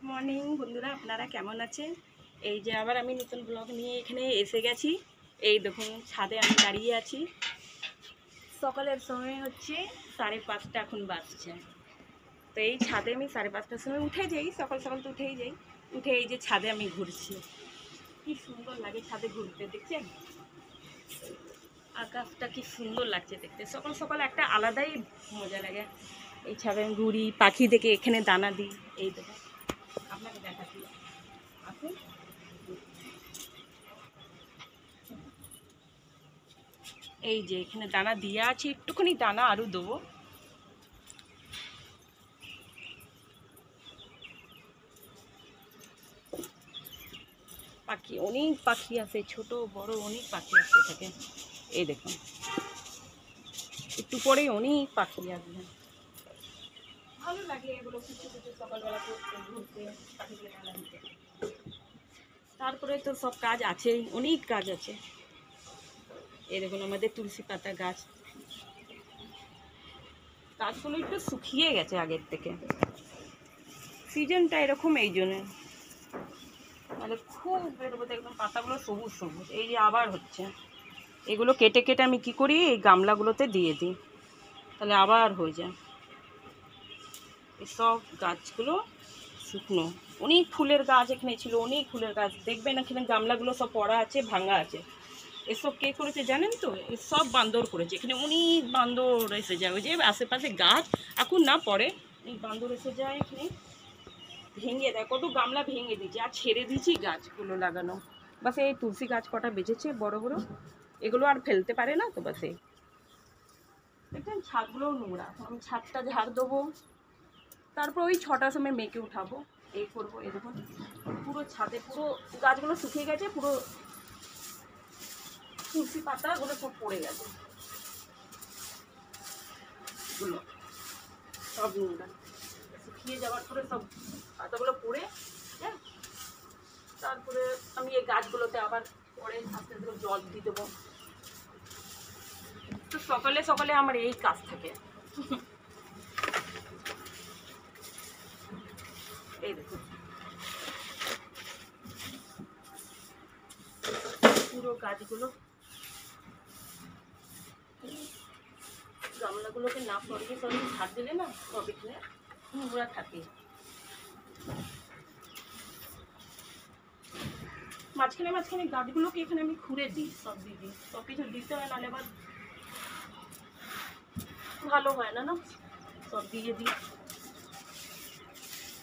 Morning বন্ধুরা, আপনারা কেমন আছেন? এই যে আবার আমি নতুন ব্লগ নিয়ে এখানে এসে গেছি। এই দেখুন, ছাদে আমি দাঁড়িয়ে আছি। সকালের সময় হচ্ছে 5:30 এখন বাজছে। তো এই ছাদে আমি 5:30টার সময় উঠে যাই, সকাল সকাল তো উঠেই যাই। উঠে এই যে ছাদে আমি ঘুরছি। কি সুন্দর লাগে ছাদে ঘুরতে, দেখছেন আকাশটা কি সুন্দর লাগছে দেখতে। সকাল সকাল একটা আলাদাই মজা লাগে। এই ছাদে আমি ঘুরি, পাখি দেখে এখানে দানা দিই। এই দেখুন, আপনাকে দেখাচ্ছি, আসুন। এই যে এখানে দানা দিয়ে আছে, একটুখানি দানা আরও দেবো। পাখি, অনেক পাখি আছে, ছোট বড় অনেক পাখি আসতে থাকে। এই দেখুন, একটু পরেই অনেক পাখি আসবে। ভালো লাগে এগুলো কিছু কিছু সকালবেলা করতে, ঘুরতে, পাখিকে দানা দিতে। তারপরে তো সব কাজ আছে, অনেক কাজ আছে। এই দেখুন আমাদের তুলসী পাতা গাছ, গাছগুলো একটু শুকিয়ে গেছে আগের থেকে। সিজনটা এরকম, এই জন্যে মানে খুব বেরোবো, একদম পাতাগুলো সবুজ সবুজ। এই যে আবার হচ্ছে, এগুলো কেটে কেটে আমি কি করি, এই গামলাগুলোতে দিয়ে দিই, তাহলে আবার হয়ে যায়। এসব গাছগুলো শুকনো, অনেক ফুলের গাছ এখানে ছিল, অনেক ফুলের গাছ দেখবেন এখানে গামলাগুলো সব পড়া আছে, ভাঙা আছে। এসব কে করেছে জানেন তো? সব বান্দর করেছে। এখানে অনেক বান্দর এসে যায়, ওই যে আশেপাশে গাছ এখন না পড়ে, এই বান্দর এসে যায় এখানে, ভেঙে দেয়। কত গামলা ভেঙে দিয়েছে, আর ছেড়ে দিয়েছি গাছগুলো লাগানো। বাস এই তুলসী গাছ কটা বেঁচেছে বড় বড়, এগুলো আর ফেলতে পারে না তো, বাস এই দেখবেন ছাদগুলোও নোংরা। আমি ছাদটা ঝাড় দেবো, তারপর ওই 6টার সময় মেয়েকে উঠাবো, এই করবো। এই দেখুন পুরো ছাদে পুরো গাছগুলো শুকিয়ে গেছে, পুরো তুলসী পাতাগুলো সব পড়ে গেছে, গুলো সব নোংরা শুকিয়ে যাওয়ার পরে সব পাতাগুলো পড়ে, হ্যাঁ। তারপরে আমি এই গাছগুলোতে আবার পরে আস্তে আস্তে জল দিয়ে দেবো। তো সকালে সকালে আমার এই কাজ থাকে। এই দেখুন পুরো গাছগুলো, গামলাগুলোকে না সরিয়ে সরিয়ে ঝাড় দিলে না সব এখানে নোংরা থাকে। মাঝখানে মাঝখানে গাছগুলোকে এখানে আমি খুঁড়ে দিই, সব দিয়ে দিই, সব কিছু দিতে হয়, নাহলে আবার ভালো হয় না, না সব দিয়ে দিই।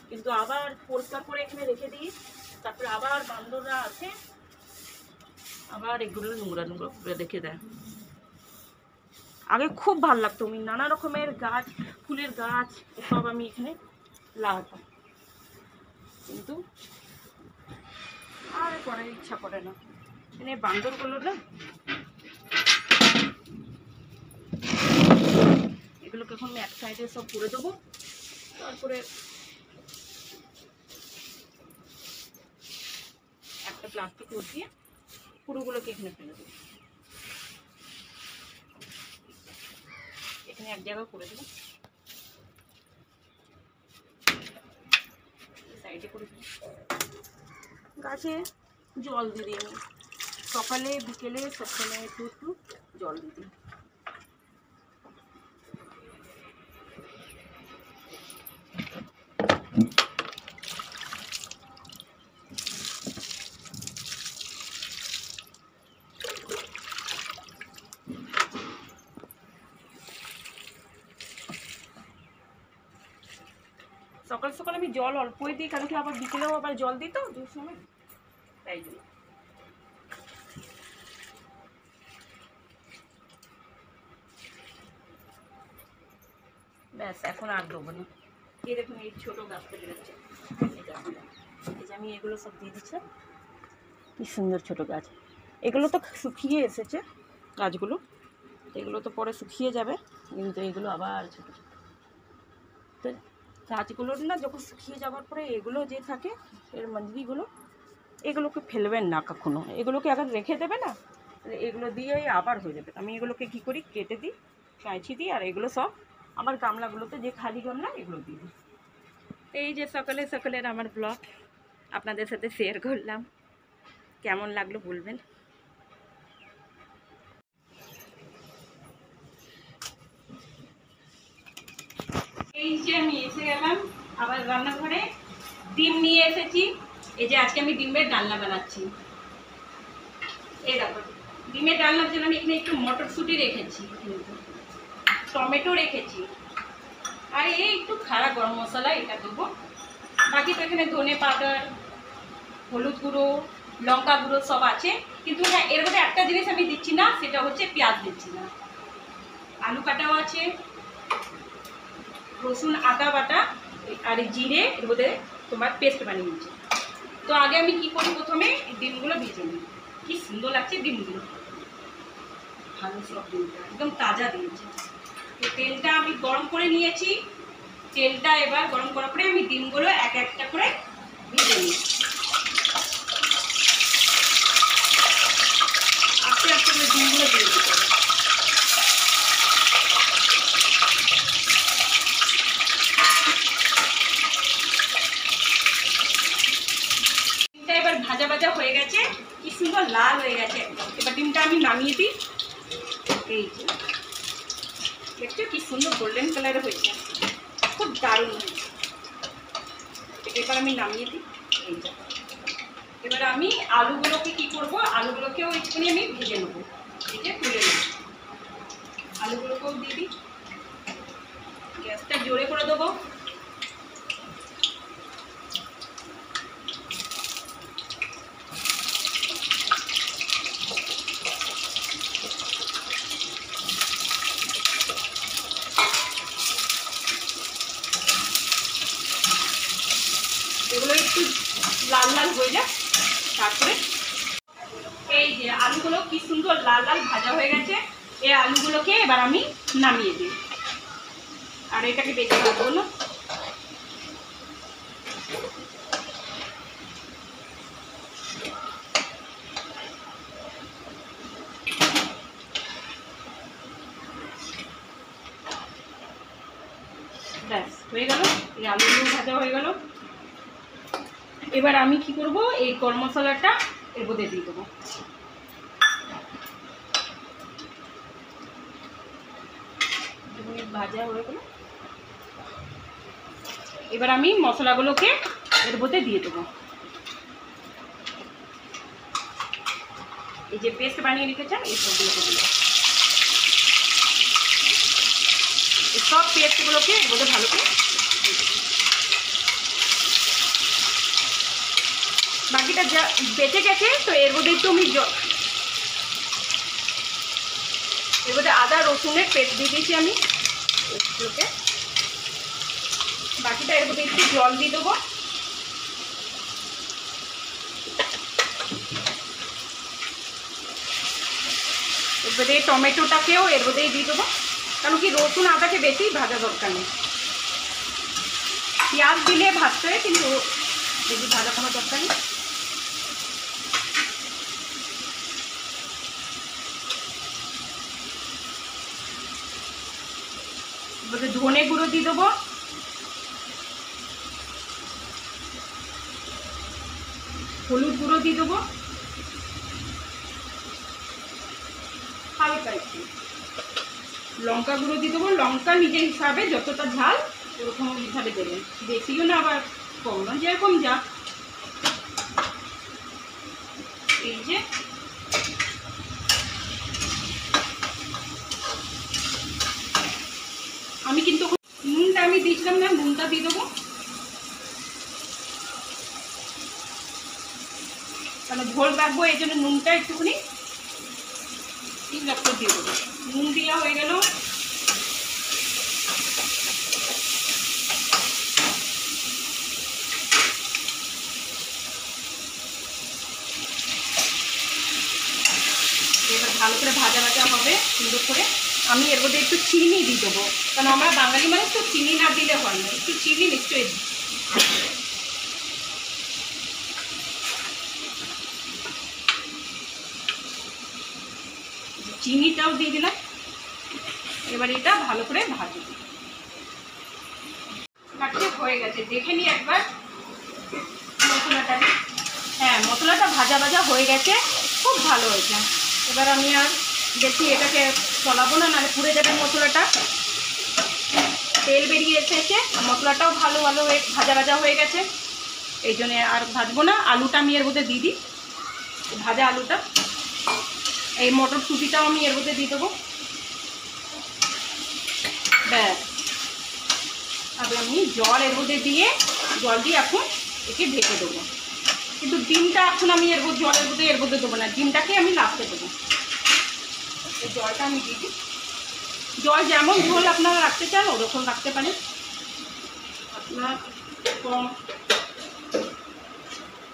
কিন্তু আবার পরিষ্কার করে এখানে রেখে দিই, তারপরে আবার বান্দররা আছে, আবার এগুলো নোংরা নোংরা করে রেখে দেয়। আগে খুব ভালো লাগতো, আমি নানা রকমের গাছ, ফুলের গাছ সব আমি এখানে লাগাতাম, কিন্তু আর করার ইচ্ছা করে না। এখানে বান্দরগুলো না, এগুলোকে এখন এক সাইডে সব করে দেবো, তারপরে একটা প্লাস্টিক উঠিয়ে পুরোগুলোকে এখানে ফেলে দেবো। এখানে এক জায়গা করে দেবো, সাইডে করে দেবো। গাছে জল দিয়ে দিই আমি, সকালে বিকেলে সবসময় একটু একটু জল দিয়ে দিই। সকাল সকাল আমি জল অল্পই দিই, কারণ কি আবার বিকেলেও আবার জল দিই তো দুই সময়, তাই জন্য। ব্যাস এখন আর দেবো না। এই দেখুন এই ছোটো গাছটা বেরোচ্ছে, এই যে আমি এগুলো সব দিয়ে দিচ্ছি। কি সুন্দর ছোটো গাছ, এগুলো তো শুকিয়ে এসেছে গাছগুলো, এগুলো তো পরে শুকিয়ে যাবে, কিন্তু এগুলো আবার ছোটো ছোটো। তো গাছগুলোর না যখন শুকিয়ে যাওয়ার পরে এগুলো যে থাকে এর মঞ্জরিগুলো, এগুলোকে ফেলবেন না কখনো, এগুলোকে আগে রেখে দেবে না, এগুলো দিয়েই আবার হয়ে যাবে। আমি এগুলোকে কী করি, কেটে দিই, কাঁচি দিই, আর এগুলো সব আমার গামলাগুলোতে, যে খালি গামলা এগুলো দিয়ে দিই। এই যে সকালে সকালের আমার ব্লগ আপনাদের সাথে শেয়ার করলাম, কেমন লাগলো বলবেন। এই যে আমি এসে গেলাম আবার রান্নাঘরে, ডিম নিয়ে এসেছি। এই যে আজকে আমি ডিমের ডালনা বানাচ্ছি। এই দেখো, ডিমের ডালনার জন্য আমি এখানে একটু মটরশুঁটি রেখেছি, কিন্তু টমেটো রেখেছি, আর এই একটু খাড়া গরম মশলা এটা দেবো। বাকি তো এখানে ধনে পাউডার, হলুদ গুঁড়ো, লঙ্কা গুঁড়ো সব আছে, কিন্তু হ্যাঁ এর মধ্যে একটা জিনিস আমি দিচ্ছি না, সেটা হচ্ছে পেঁয়াজ দিচ্ছি না। আলু কাটাও আছে, রসুন আদা বাটা আর জিরে এর মধ্যে তোমার পেস্ট বানিয়ে নিচ্ছি। তো আগে আমি কি করি, প্রথমে ডিমগুলো ভেজে নিই। কি সুন্দর লাগছে ডিমগুলো, ভালো সব ডিমটা একদম তাজা দিয়েছি। তো তেলটা আমি গরম করে নিয়েছি, তেলটা এবার গরম করার পরে আমি ডিমগুলো এক একটা করে ভেজে নিই। আস্তে আস্তে করে ডিমগুলো দিয়ে দিতে হবে। ডিমটা এবার ভাজা ভাজা হয়ে গেছে, কি সুন্দর লাল হয়ে গেছে একদম। এবার ডিমটা আমি নামিয়ে দিই। এই যে দেখছো কি সুন্দর গোল্ডেন কালার হয়েছে, খুব দারুণ হয়েছে। এবার আমি নামিয়ে দিই। এই যে এবার আমি আলুগুলোকে কি করব, আলুগুলোকেও একটুখানি আমি ভেজে নেবো। এই যে তুলে নেব, আলুগুলোকেও দিয়ে দিই। গ্যাসটা জোরে করে দেবো। এগুলো একটু লাল লাল হয়ে যায়, তারপরে এই যে আলুগুলো কি সুন্দর লাল লাল ভাজা হয়ে গেছে। এই আলুগুলোকে এবার আমি নামিয়ে দিই, আর এটাকে বেজে রাখবো না। ব্যাস হয়ে গেল, এই আলুগুলো ভাজা হয়ে গেল। এবার আমি কি করব, এই গরম মশলাটা এর মধ্যে দিয়ে দেবো। ভাজা হয়ে গেল, এবার আমি মশলাগুলোকে এর মধ্যে দিয়ে দেবো। এই যে পেস্ট বানিয়ে রেখেছেন এই সবগুলোকে দিয়ে, এই সব পেস্টগুলোকে এর মধ্যে ভালো করে, বাকিটা যা বেঁচে গেছে তো এর মধ্যে একটু আমি এর মধ্যে আদা রসুনের পেস্ট দিয়ে দিয়েছি আমি পেস্টগুলোকে। বাকিটা এর মধ্যে একটু জল দিয়ে দেবো। এবারে টমেটোটাকেও এর মধ্যেই দিয়ে দেবো, কারণ কি রসুন আদাকে বেশি ভাজা দরকার নেই। পেঁয়াজ দিলে ভাজতে হয়, কিন্তু বেশি ভাজা কোনো দরকার নেই। এবারে ধনে গুঁড়ো দিয়ে দেবো, হলুদ গুঁড়ো দিয়ে দেবো হালকা একটু, লঙ্কা গুঁড়ো দিয়ে দেবো। লঙ্কা নিজের হিসাবে যতটা ঝাল ওরকম হিসাবে দেবেন, বেশিও না আবার কম না, যেরকম যা। এই যে আমি কিন্তু নুনটা আমি দিয়েছিলাম না, নুনটা দিয়ে দেবো, কারণ ঝোল রাখবো এই জন্য নুনটা একটুখানি দিয়ে দেবো। নুন দেওয়া হয়ে গেল। এবার ভালো করে ভাজা ভাজা হবে সুন্দর করে। আমি এর মধ্যে একটু চিনি দিয়ে দেবো, কারণ আমরা বাঙালি মানুষ তো চিনি না দিলে হয় না, একটু চিনি নিশ্চয়ই। চিনিটাও দিয়ে দিলাম। এবার এটা ভালো করে ভাজবো। থাকতে হয়ে গেছে, দেখে নিই একবার মশলাটা। হ্যাঁ, মশলাটা ভাজা ভাজা হয়ে গেছে, খুব ভালো হয়েছে। এবার আমি আর বেশি এটাকে চলাবো না, নাহলে পুড়ে যাবে মশলাটা। তেল বেরিয়ে এসেছে, মশলাটাও ভালো ভালো হয়ে ভাজা ভাজা হয়ে গেছে, এই জন্যে আর ভাজবো না। আলুটা আমি এর মধ্যে দিয়ে দিই, ভাজা আলুটা। এই মটরশুঁটিটাও আমি এর মধ্যে দিয়ে দেবো। ব্যাস, তারপরে আমি জল এর মধ্যে দিয়ে এখন একে ঢেকে দেবো। কিন্তু ডিমটা এখন আমি জলের মধ্যে এর মধ্যে দেবো না, ডিমটাকে আমি লাস্টে দেবো। এই জলটা আমি দিয়ে দিই। জল যেমন ঝোল আপনারা রাখতে চান ওরকম রাখতে পারেন, আপনার কম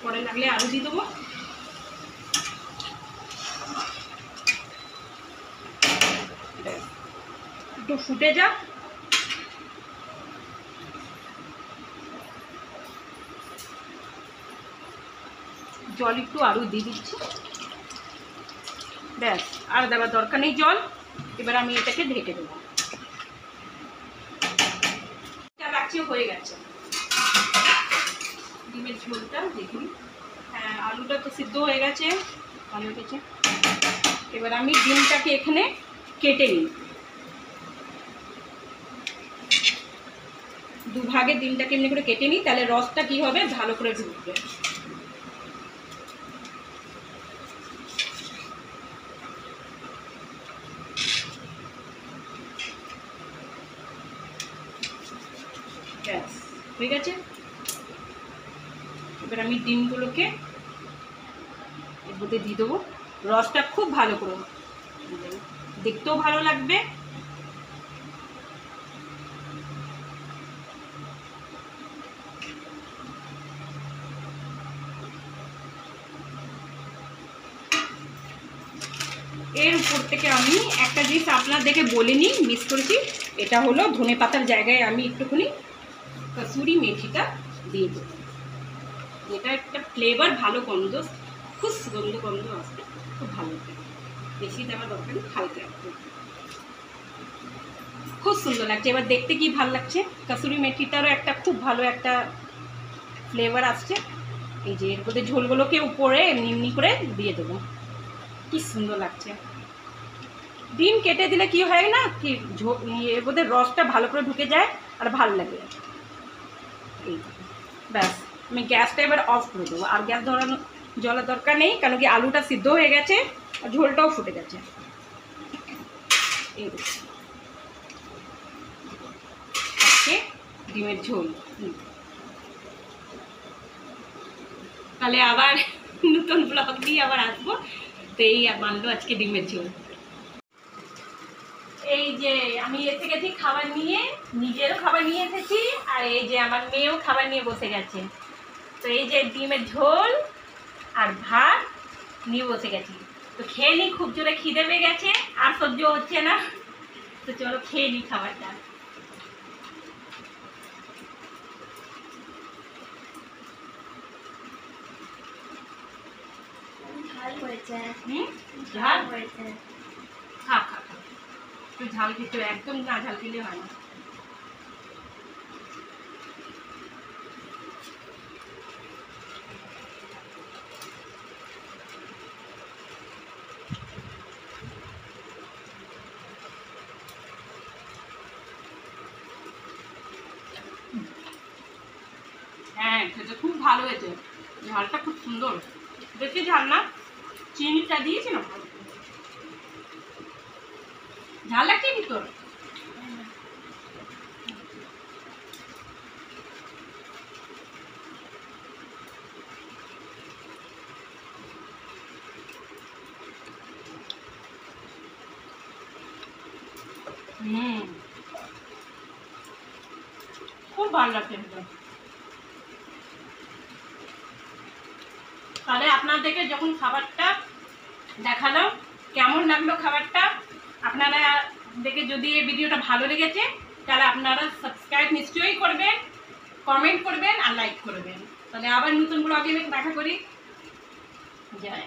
পরে লাগলে আলু দিয়ে দেবো। একটু ফুটে যাক, জল একটু আরও দিয়ে দিচ্ছি। ব্যাস, আর দেওয়ার দরকার নেই জল। এবার আমি এটাকে ঢেকে দেবো। রাখছি, হয়ে গেছে ডিমের ঝোলটা। দেখুন, হ্যাঁ, আলুটা তো সিদ্ধ হয়ে গেছে, ভালো হয়ে গেছে। এবার আমি ডিমটাকে এখানে কেটে নিই, দুভাগে ডিমটাকে এমনি করে কেটে নিই, তাহলে রসটা কি হবে, ভালো করে ঢুকবে। ব্যাস, হয়ে গেছে। এবার আমি ডিমগুলোকে এর মধ্যে দিয়ে দেবো। রসটা খুব ভালো করে, দেখতেও ভালো লাগবে। এর উপর থেকে আমি একটা জিনিস আপনাদেরকে বলে নিই, মিস করেছি। এটা হলো ধনে পাতার জায়গায় আমি একটুখানি কসুরি মেথিটা দিয়ে দেবো। এটা একটা ফ্লেভার, ভালো গন্ধ, খুব গন্ধ আসবে, খুব ভালো। বেশি দেওয়ার দরকার নেই, হালকা একটু, খুব সুন্দর লাগছে। এবার দেখতে কি ভালো লাগছে, কসুরি মেথিটারও একটা খুব ভালো একটা ফ্লেভার আসছে। এই যে এর মধ্যে ঝোলগুলোকে উপরে নিমনি করে দিয়ে দেবো, কি সুন্দর লাগছে। ডিম কেটে দিলে কি হয় না, কি এর মধ্যে রসটা ভালো করে ঢুকে যায় আর ভালো লাগে। এই ব্যাস, আমি গ্যাসটা এবার অফ করে দেবো। আর গ্যাস ধরানো জলের দরকার নেই, কারণ কি আলুটা সিদ্ধ হয়ে গেছে আর ঝোলটাও ফুটে গেছে। এই আজকে ডিমের ঝোল। তাহলে আবার নতুন ব্লগ দিয়ে আবার আসবো। তো এই বানলো আজকে ডিমের ঝোল। এই যে আমি এসে গেছি খাবার নিয়ে, নিজেরও খাবার নিয়ে এসেছি, আর এই যে আমার মেয়েও খাবার নিয়ে বসে গেছে। তো এই যে ডিমের ঝোল আর ভাত নিয়ে বসে গেছি। তো খেয়ে নিই, খুব জোরে খিদে পেয়ে গেছে, আর সহ্য হচ্ছে না। তো চলো খেয়ে নিই খাবারটা। ঝাল হয়েছে। ঝাল হয়েছে। খা খা খা, একটু ঝাল খেতে, একদম না ঝাল খেলে হয় না। হ্যাঁ, খেতে খুব ভালো হয়েছে, ঝালটা খুব সুন্দর, বেশি ঝাল না, চিনিটা দিয়েছি না, ঝাল লাগছে কি তোর? খুব ভালো লাগছে। তাহলে আপনাদেরকে যখন খাবারটা দেখালাম, কেমন লাগলো খাবারটা, আপনারা দেখে যদি এই ভিডিওটা ভালো লেগেছে তাহলে আপনারা সাবস্ক্রাইব নিশ্চয়ই করবেন, কমেন্ট করবেন আর লাইক করবেন। তাহলে আবার নতুন ব্লগে দেখা করি। জয়।